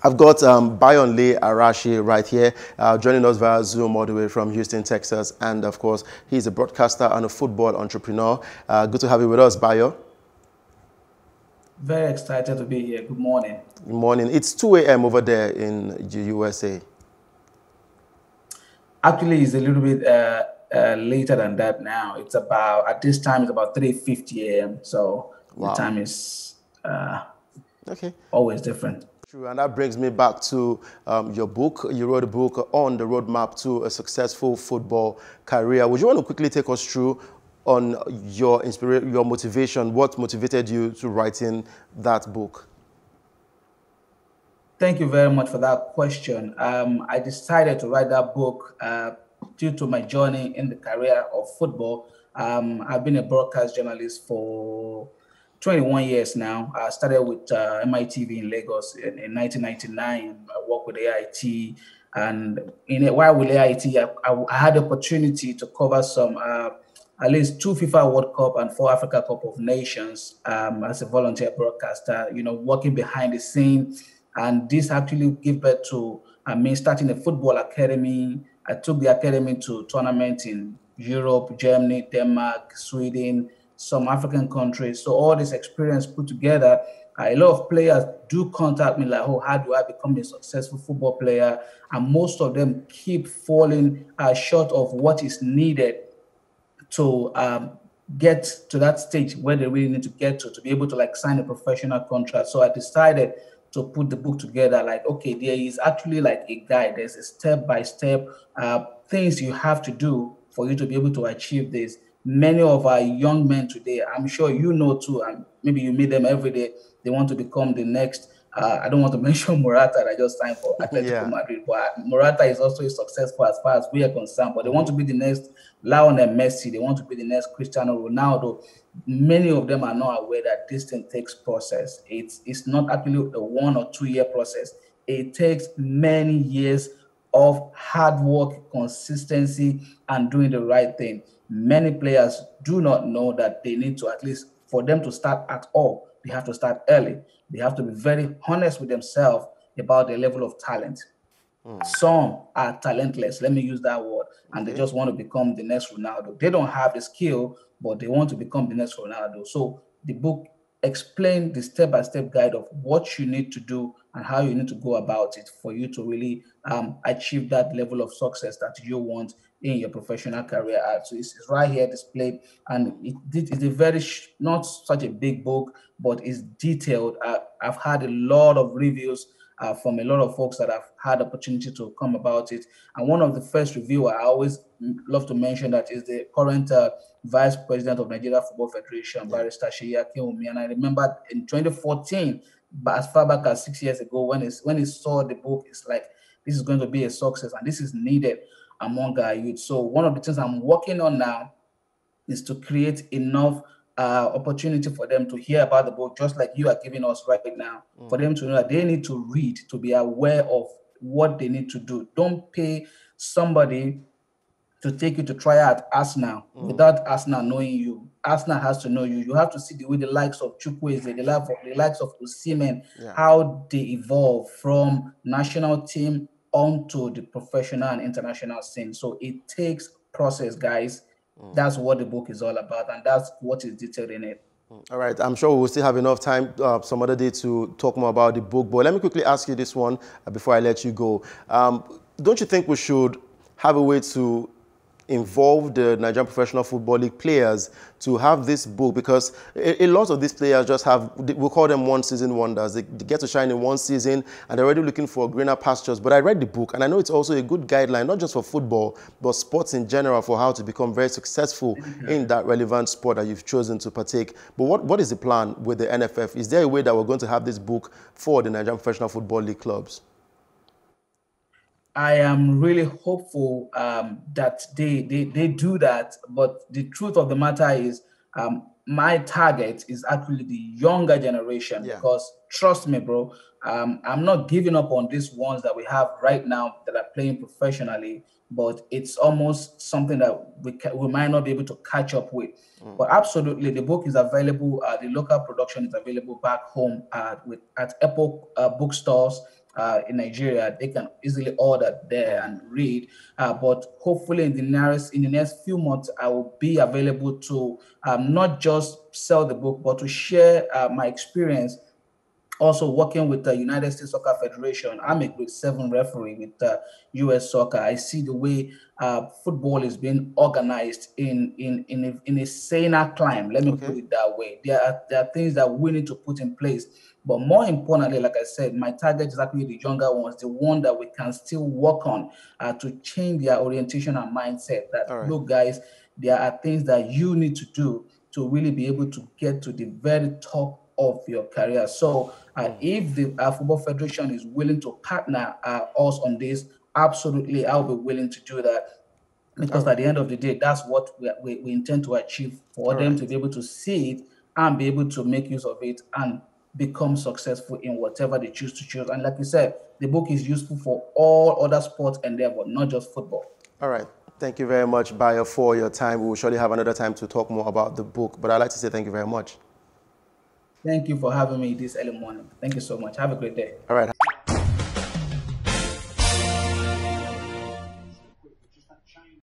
I've got Bayonle Arashi right here, joining us via Zoom all the way from Houston, Texas. And of course, he's a broadcaster and a football entrepreneur. Good to have you with us, Bayo. Very excited to be here. Good morning. Good morning. It's 2 a.m. over there in the USA. Actually, it's a little bit later than that now. It's about, at this time, it's about 3:50 a.m. So Wow. the time is Okay. always different. True, and that brings me back to your book. You wrote a book on the roadmap to a successful football career. Would you want to quickly take us through on your motivation? What motivated you to writing that book? Thank you very much for that question. I decided to write that book due to my journey in the career of football. I've been a broadcast journalist for 21 years now. I started with MITV in Lagos in 1999. I worked with AIT, and while with AIT, I had the opportunity to cover some at least 2 FIFA World Cup and 4 Africa Cup of Nations as a volunteer broadcaster. Working behind the scene. And this actually gave birth to me starting a football academy. I took the academy to tournaments in Europe, Germany, Denmark, Sweden, some African countries. So all this experience put together, a lot of players do contact me like, oh, how do I become a successful football player? And most of them keep falling short of what is needed to get to that stage where they really need to get to be able to sign a professional contract. So I decided to put the book together, okay, there is actually a guide. There's a step-by-step things you have to do for you to be able to achieve this. Many of our young men today, I'm sure you know too, and maybe you meet them every day, they want to become the next, I don't want to mention Morata that I just signed for Atletico Madrid, but Morata is also successful as far as we are concerned, but they want to be the next Lionel Messi, they want to be the next Cristiano Ronaldo. Many of them are not aware that this thing takes process. It's not actually a 1 or 2 year process. It takes many years of hard work, consistency, and doing the right thing. Many players do not know that they need to, at least for them to start at all, they have to start early. They have to be very honest with themselves about their level of talent. Some are talentless, let me use that word, and they just want to become the next Ronaldo. They don't have the skill, but they want to become the next Ronaldo. So the book explains the step-by-step guide of what you need to do and how you need to go about it for you to really achieve that level of success that you want in your professional career. So it's right here displayed, and it's a very not such a big book, but it's detailed. I've had a lot of reviews from a lot of folks that have had opportunity to come about it. And one of the first reviewer I always love to mention that is the current vice president of Nigeria Football Federation, Barrister Sheyi Akinwumi. And I remember in 2014, but as far back as 6 years ago, when he saw the book, it's like, this is going to be a success and this is needed among our youth. So one of the things I'm working on now is to create enough opportunity for them to hear about the book, just like you are giving us right now, for them to know that they need to read, to be aware of what they need to do. Don't pay somebody to take you to try out Arsenal without Arsenal knowing you. Arsenal has to know you. You have to see the way the likes of Chukwueze, the likes of Osimhen, how they evolve from national team onto the professional and international scene. So it takes process, guys. That's what the book is all about, and that's what is detailed in it. All right, I'm sure we'll still have enough time some other day to talk more about the book, but let me quickly ask you this one before I let you go. Don't you think we should have a way to involve the Nigerian Professional Football League players to have this book? Because a lot of these players just have, we'll call them one-season wonders. They get to shine in one season and they're already looking for greener pastures. But I read the book and I know it's also a good guideline, not just for football, but sports in general, for how to become very successful in that relevant sport that you've chosen to partake. But what is the plan with the NFF? Is there a way that we're going to have this book for the Nigerian Professional Football League clubs? I am really hopeful that they do that. But the truth of the matter is my target is actually the younger generation, because trust me, bro, I'm not giving up on these ones that we have right now that are playing professionally. but it's almost something that we might not be able to catch up with. But absolutely, the book is available. The local production is available back home at Apple bookstores in Nigeria. They can easily order there and read. But hopefully, in the next few months, I will be available to not just sell the book, but to share my experience also working with the United States Soccer Federation. I'm a grade 7 referee with US Soccer. I see the way football is being organized in a saner climb. Let me put it that way. There are things that we need to put in place. But more importantly, like I said, my target is actually the younger ones, the one that we can still work on to change their orientation and mindset. That, look, guys, there are things that you need to do to really be able to get to the very top of your career. So if the Football Federation is willing to partner us on this, absolutely, I'll be willing to do that. Because at the end of the day, that's what we intend to achieve, for them to be able to see it and be able to make use of it and become successful in whatever they choose to choose. And like you said, the book is useful for all other sports endeavor, not just football. All right. Thank you very much, Bayo, for your time. We will surely have another time to talk more about the book, but I'd like to say thank you very much. Thank you for having me this early morning. Thank you so much. Have a great day. All right.